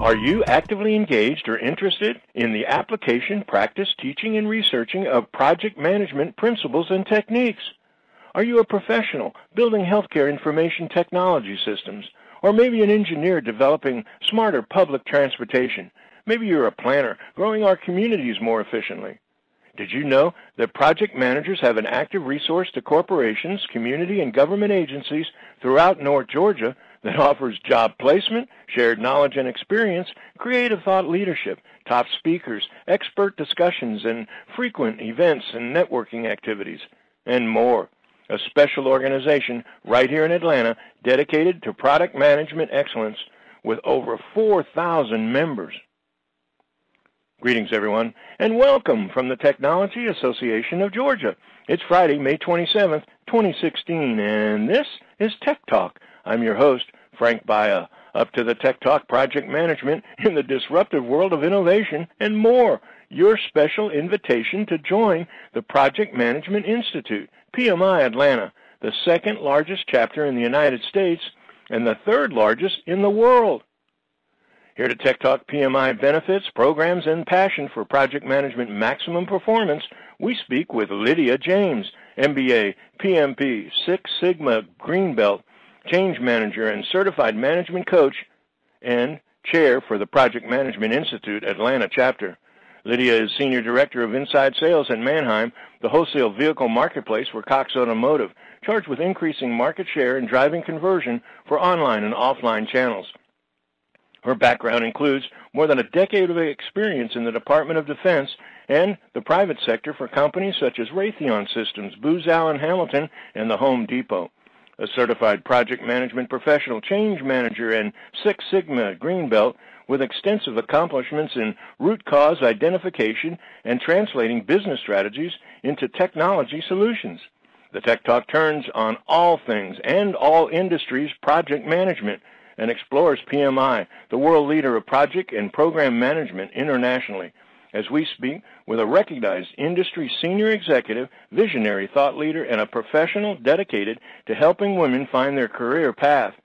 Are you actively engaged or interested in the application, practice, teaching, and researching of project management principles and techniques? Are you a professional building healthcare information technology systems? Or maybe an engineer developing smarter public transportation? Maybe you're a planner growing our communities more efficiently. Did you know that project managers have an active resource to corporations, community, and government agencies throughout North Georgia that offers job placement, shared knowledge and experience, creative thought leadership, top speakers, expert discussions, and frequent events and networking activities, and more? A special organization right here in Atlanta dedicated to product management excellence with over 4,000 members. Greetings, everyone, and welcome from the Technology Association of Georgia. It's Friday, May 27th, 2016, and this is Tech Talk. I'm your host, Frank Baia, up to the Tech Talk project management in the disruptive world of innovation and more. Your special invitation to join the Project Management Institute, PMI Atlanta, the second largest chapter in the United States and the third largest in the world. Here to Tech Talk PMI benefits, programs, and passion for project management maximum performance, we speak with Lydia James, MBA, PMP, Six Sigma Green Belt, Change Manager, and Certified Management Coach, and Chair for the Project Management Institute Atlanta Chapter. Lydia is Senior Director of Inside Sales at Manheim, the wholesale vehicle marketplace for Cox Automotive, charged with increasing market share and driving conversion for online and offline channels. Her background includes more than a decade of experience in the Department of Defense and the private sector for companies such as Raytheon Systems, Booz Allen Hamilton, and the Home Depot. A certified project management professional, change manager, and Six Sigma Green Belt with extensive accomplishments in root cause identification and translating business strategies into technology solutions. The Tech Talk turns on all things and all industries project management and explores PMI, the world leader of project and program management internationally, as we speak with a recognized industry senior executive, visionary thought leader, and a professional dedicated to helping women find their career path.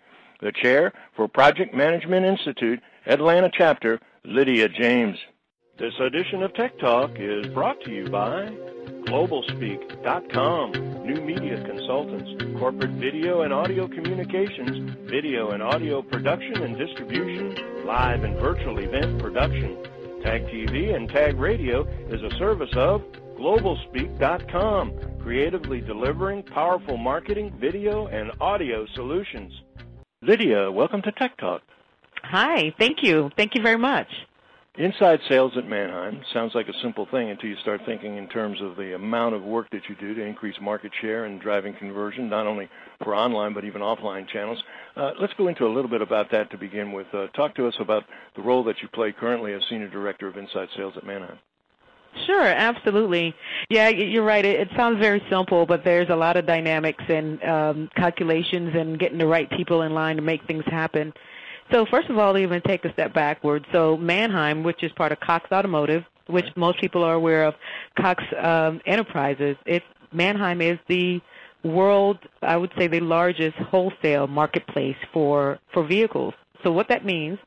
The chair for Project Management Institute, Atlanta Chapter, Lydia James. This edition of Tech Talk is brought to you by GlobalSpeak.com, new media consultants, corporate video and audio communications, video and audio production and distribution, live and virtual event production. Tag TV and Tag Radio is a service of GlobalSpeak.com, creatively delivering powerful marketing, video, and audio solutions. Lydia, welcome to Tech Talk. Hi, thank you. Thank you very much. Inside sales at Manheim sounds like a simple thing until you start thinking in terms of the amount of work that you do to increase market share and driving conversion, not only for online but even offline channels. Let's go into a little bit about that to begin with. Talk to us about the role that you play currently as Senior Director of Inside Sales at Manheim. Sure, absolutely. Yeah, you're right. It sounds very simple, but there's a lot of dynamics and calculations and getting the right people in line to make things happen. So first of all, even take a step backward. So Manheim, which is part of Cox Automotive, which most people are aware of, Cox Enterprises, Manheim is the world, I would say, the largest wholesale marketplace for vehicles. So what that means,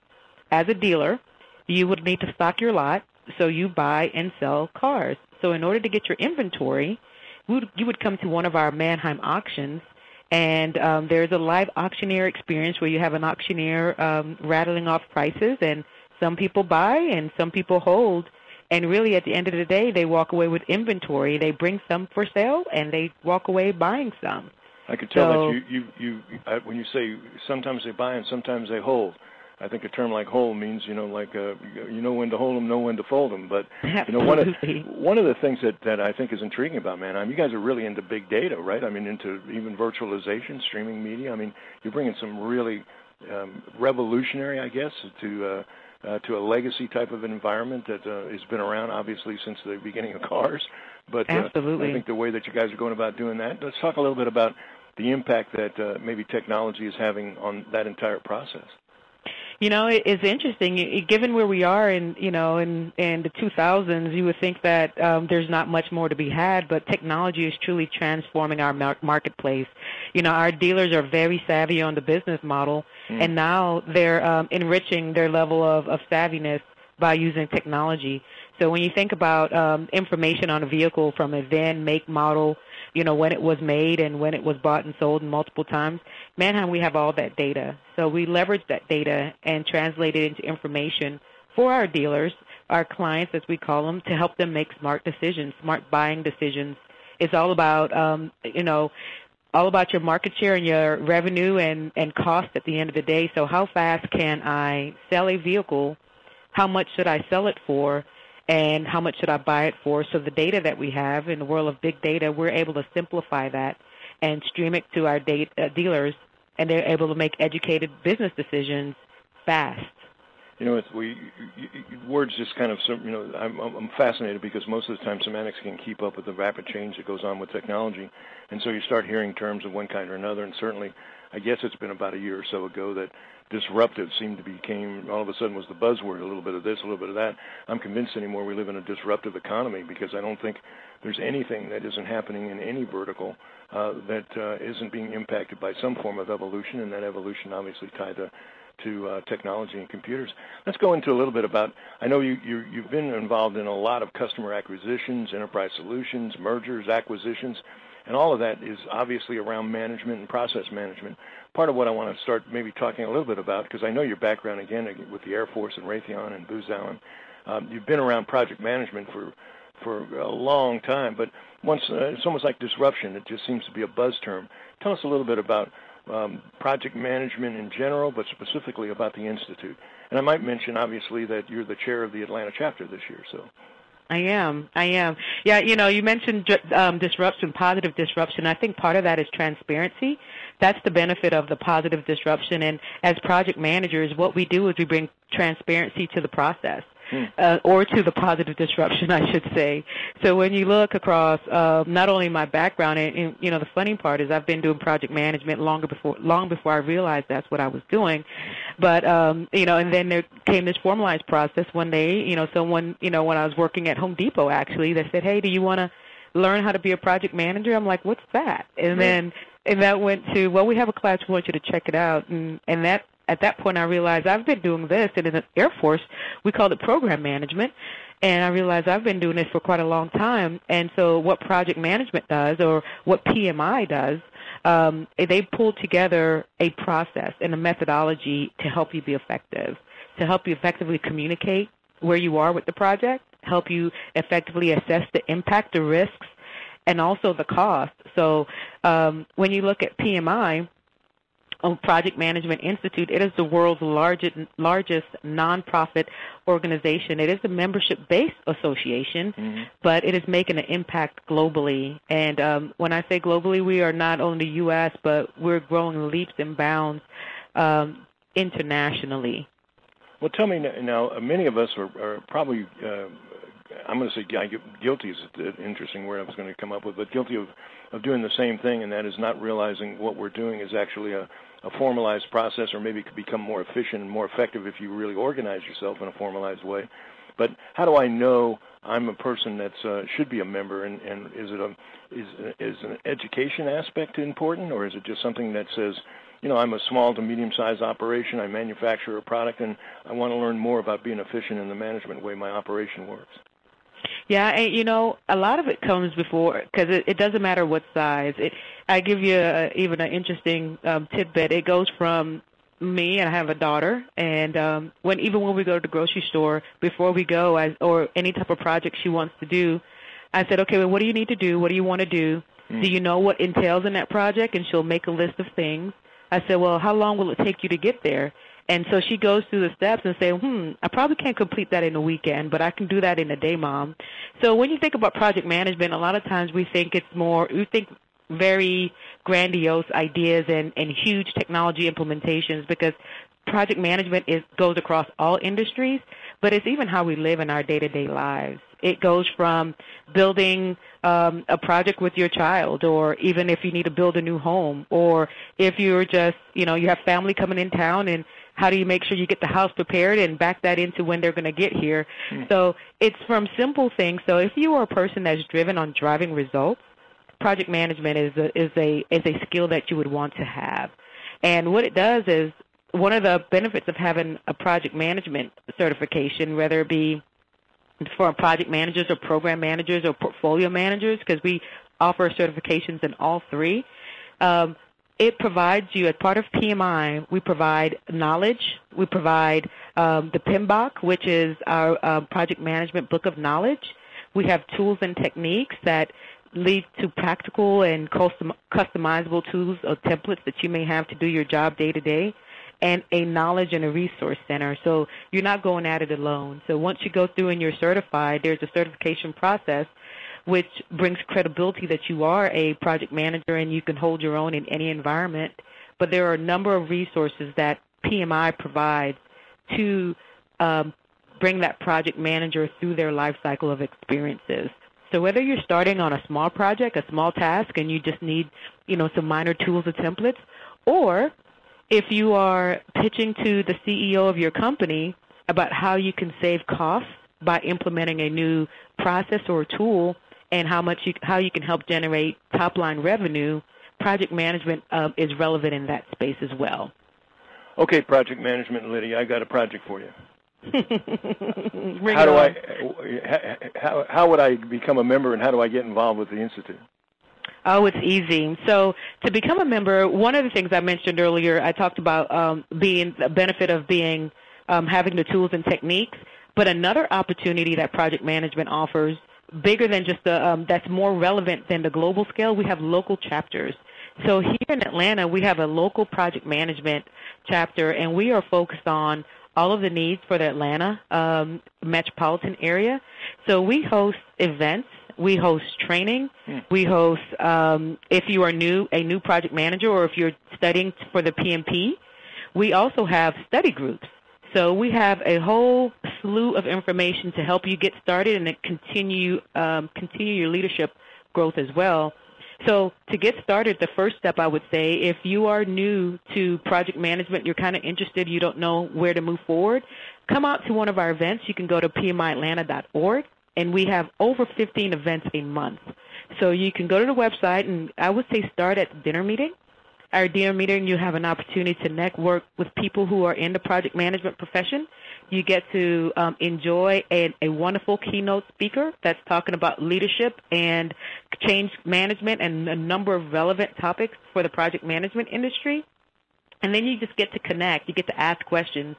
as a dealer, you would need to stock your lot, so you buy and sell cars. So in order to get your inventory, you would come to one of our Manheim auctions, and there's a live auctioneer experience where you have an auctioneer rattling off prices, and some people buy and some people hold. And really, at the end of the day, they walk away with inventory. They bring some for sale, and they walk away buying some. I could tell that you when you say sometimes they buy and sometimes they hold. I think a term like hold means, you know when to hold them, know when to fold them. But one of the things that I think is intriguing about Manheim, you guys are really into big data, right? I mean, into even virtualization, streaming media. I mean, you're bringing some really revolutionary, I guess, to a legacy type of environment that has been around, obviously, since the beginning of cars. But absolutely. I think the way that you guys are going about doing that, let's talk a little bit about the impact that maybe technology is having on that entire process. It's interesting. Given where we are in the 2000s, you would think that there's not much more to be had, but technology is truly transforming our marketplace. Our dealers are very savvy on the business model, and now they're enriching their level of savviness by using technology. So when you think about information on a vehicle from a VIN, make, model, when it was made and when it was bought and sold multiple times, Manheim, we have all that data. So we leverage that data and translate it into information for our dealers, our clients, as we call them, to help them make smart decisions, smart buying decisions. It's all about, all about your market share and your revenue and cost at the end of the day. So how fast can I sell a vehicle? How much should I sell it for? And how much should I buy it for? So the data that we have in the world of big data, we're able to simplify that and stream it to our dealers, and they're able to make educated business decisions fast. Words just kind of, I'm fascinated because most of the time semantics can keep up with the rapid change that goes on with technology. And so you start hearing terms of one kind or another, and certainly I guess it's been about a year or so ago that disruptive seemed to became, all of a sudden was the buzzword, a little bit of this, a little bit of that. I'm convinced anymore we live in a disruptive economy because I don't think there's anything that isn't happening in any vertical that isn't being impacted by some form of evolution, and that evolution obviously tied to technology and computers. Let's go into a little bit about, I know you've been involved in a lot of customer acquisitions, enterprise solutions, mergers, acquisitions, and all of that is obviously around management and process management. Part of what I want to start maybe talking a little bit about, because I know your background, again, with the Air Force and Raytheon and Booz Allen, you've been around project management for a long time, but once it's almost like disruption. It just seems to be a buzz term. Tell us a little bit about project management in general, but specifically about the Institute. And I might mention, obviously, that you're the chair of the Atlanta chapter this year. So. I am. Yeah, you mentioned disruption, positive disruption. I think part of that is transparency. That's the benefit of the positive disruption. And as project managers, what we do is we bring transparency to the process. Or to the positive disruption, I should say. So when you look across not only my background, and the funny part is I've been doing project management long before I realized that's what I was doing. But and then there came this formalized process one day. Someone when I was working at Home Depot, actually, they said, "Hey, do you want to learn how to be a project manager?" I'm like, "What's that?" And that went to, well, we have a class, we want you to check it out, and that. At that point, I realized I've been doing this, and in the Air Force, we called it program management, and I realized I've been doing this for quite a long time. And so what project management does, or what PMI does, they pull together a process and a methodology to help you be effective, to help you effectively communicate where you are with the project, help you effectively assess the impact, the risks, and also the cost. So when you look at PMI, Project Management Institute, it is the world's largest nonprofit organization. It is a membership-based association, but it is making an impact globally. And when I say globally, we are not only the U.S., but we're growing leaps and bounds internationally. Well, tell me now, many of us are probably, I'm going to say guilty is an interesting word I was going to come up with, but guilty of doing the same thing, and that is not realizing what we're doing is actually a formalized process, or maybe could become more efficient and more effective if you really organize yourself in a formalized way. But how do I know I'm a person that should be a member, and is an education aspect important, or is it just something that says, I'm a small to medium-sized operation, I manufacture a product, and I want to learn more about being efficient in the management way my operation works? Yeah, and a lot of it comes before, because it doesn't matter what size. I give you even an interesting tidbit. It goes from me, and I have a daughter, and even when we go to the grocery store, before we go, or any type of project she wants to do, I said, okay, well, what do you need to do? What do you want to do? Do you know what entails in that project? And she'll make a list of things. I said, well, how long will it take you to get there? And so she goes through the steps and say, I probably can't complete that in a weekend, but I can do that in a day, Mom. So when you think about project management, a lot of times we think very grandiose ideas and huge technology implementations, because project management goes across all industries, but it's even how we live in our day-to-day lives. It goes from building a project with your child, or even if you need to build a new home, or if you're just, you have family coming in town and how do you make sure you get the house prepared and back that into when they're going to get here? So it's from simple things. So if you are a person that's driven on driving results, project management is a skill that you would want to have. And what it does is, one of the benefits of having a project management certification, whether it be for project managers or program managers or portfolio managers, because we offer certifications in all three, it provides you, as part of PMI, we provide knowledge. We provide the PMBOK, which is our project management book of knowledge. We have tools and techniques that lead to practical and customizable tools or templates that you may have to do your job day to day, and a knowledge and a resource center. So you're not going at it alone. So once you go through and you're certified, there's a certification process which brings credibility that you are a project manager and you can hold your own in any environment. But there are a number of resources that PMI provides to bring that project manager through their life cycle of experiences. So whether you're starting on a small project, a small task, and you just need, some minor tools or templates, or if you are pitching to the CEO of your company about how you can save costs by implementing a new process or tool, and how you can help generate top-line revenue, project management is relevant in that space as well. Okay, project management, Lydia, I got a project for you. How would I become a member, and how do I get involved with the Institute? Oh, it's easy. So to become a member, one of the things I mentioned earlier, I talked about being the benefit of being having the tools and techniques, but another opportunity that project management offers, bigger than just that's more relevant than the global scale, we have local chapters. So here in Atlanta, we have a local project management chapter, and we are focused on all of the needs for the Atlanta metropolitan area. So we host events. We host training. We host, if you are a new project manager, or if you're studying for the PMP, we also have study groups. So we have a whole slew of information to help you get started and continue your leadership growth as well. So to get started, the first step, I would say, if you are new to project management, you're kind of interested, you don't know where to move forward, come out to one of our events. You can go to PMIAtlanta.org, and we have over 15 events a month. So you can go to the website, and I would say start at the dinner meeting. Our dinner meeting, you have an opportunity to network with people who are in the project management profession. You get to enjoy a wonderful keynote speaker that's talking about leadership and change management and a number of relevant topics for the project management industry. And then you just get to connect. You get to ask questions.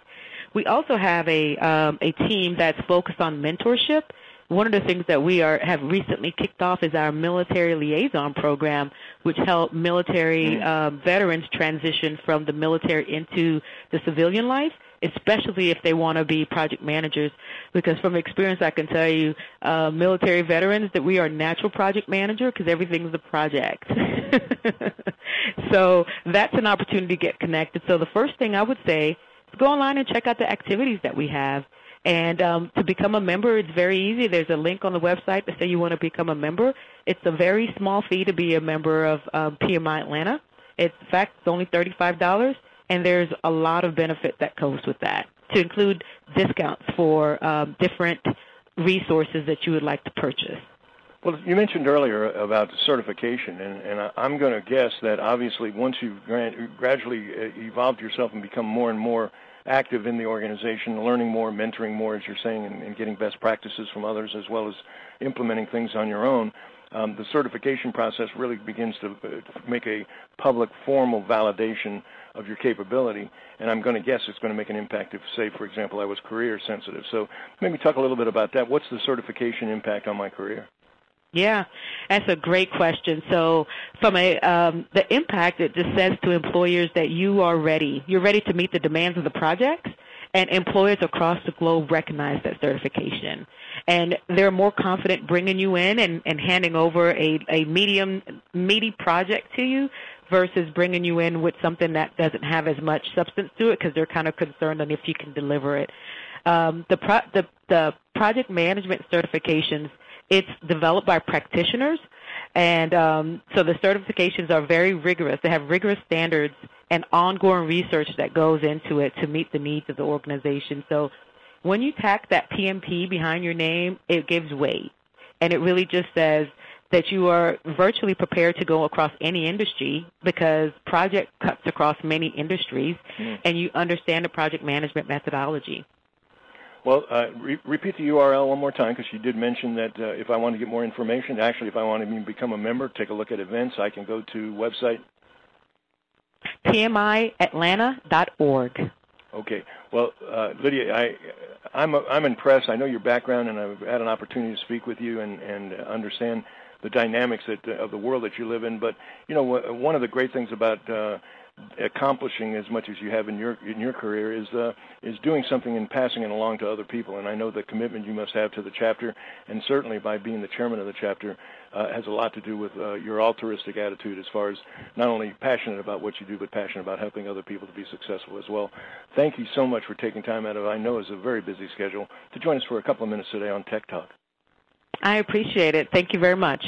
We also have a team that's focused on mentorship. One of the things that we have recently kicked off is our military liaison program, which helps military veterans transition from the military into the civilian life, especially if they want to be project managers. Because from experience, I can tell you, military veterans, that we are natural project manager because everything's a project. So that's an opportunity to get connected. So the first thing I would say is go online and check out the activities that we have. And to become a member, it's very easy. There's a link on the website to say you want to become a member. It's a very small fee to be a member of PMI Atlanta. In fact, it's only $35, and there's a lot of benefit that goes with that, to include discounts for different resources that you would like to purchase. Well, you mentioned earlier about certification, and I'm going to guess that obviously once you've gradually evolved yourself and become more and more active in the organization, learning more, mentoring more, as you're saying, and getting best practices from others, as well as implementing things on your own, the certification process really begins to make a public, formal validation of your capability, and I'm going to guess it's going to make an impact if, say, for example, I was career sensitive. So maybe talk a little bit about that. What's the certification impact on my career? Yeah, that's a great question. So from the impact, it just says to employers that you are ready. You're ready to meet the demands of the project, and employers across the globe recognize that certification. And they're more confident bringing you in and handing over a meaty project to you versus bringing you in with something that doesn't have as much substance to it because they're kind of concerned on if you can deliver it. The project management certifications, it's developed by practitioners, and so the certifications are very rigorous. They have rigorous standards, and ongoing research that goes into it to meet the needs of the organization. So when you tack that PMP behind your name, it gives weight. And it really just says that you are virtually prepared to go across any industry because project cuts across many industries, and you understand the project management methodology. Well, repeat the URL one more time, because you did mention that if I want to get more information, actually if I want to become a member, take a look at events, I can go to website? PMIatlanta.org. Okay. Well, Lydia, I'm impressed. I know your background, and I've had an opportunity to speak with you and understand the dynamics of the world that you live in. But, you know, one of the great things about accomplishing as much as you have in your career is doing something and passing it along to other people. And I know the commitment you must have to the chapter, and certainly by being the chairman of the chapter, has a lot to do with your altruistic attitude as far as not only passionate about what you do, but passionate about helping other people to be successful as well. Thank you so much for taking time out of, I know, is a very busy schedule, to join us for a couple of minutes today on Tech Talk. I appreciate it. Thank you very much.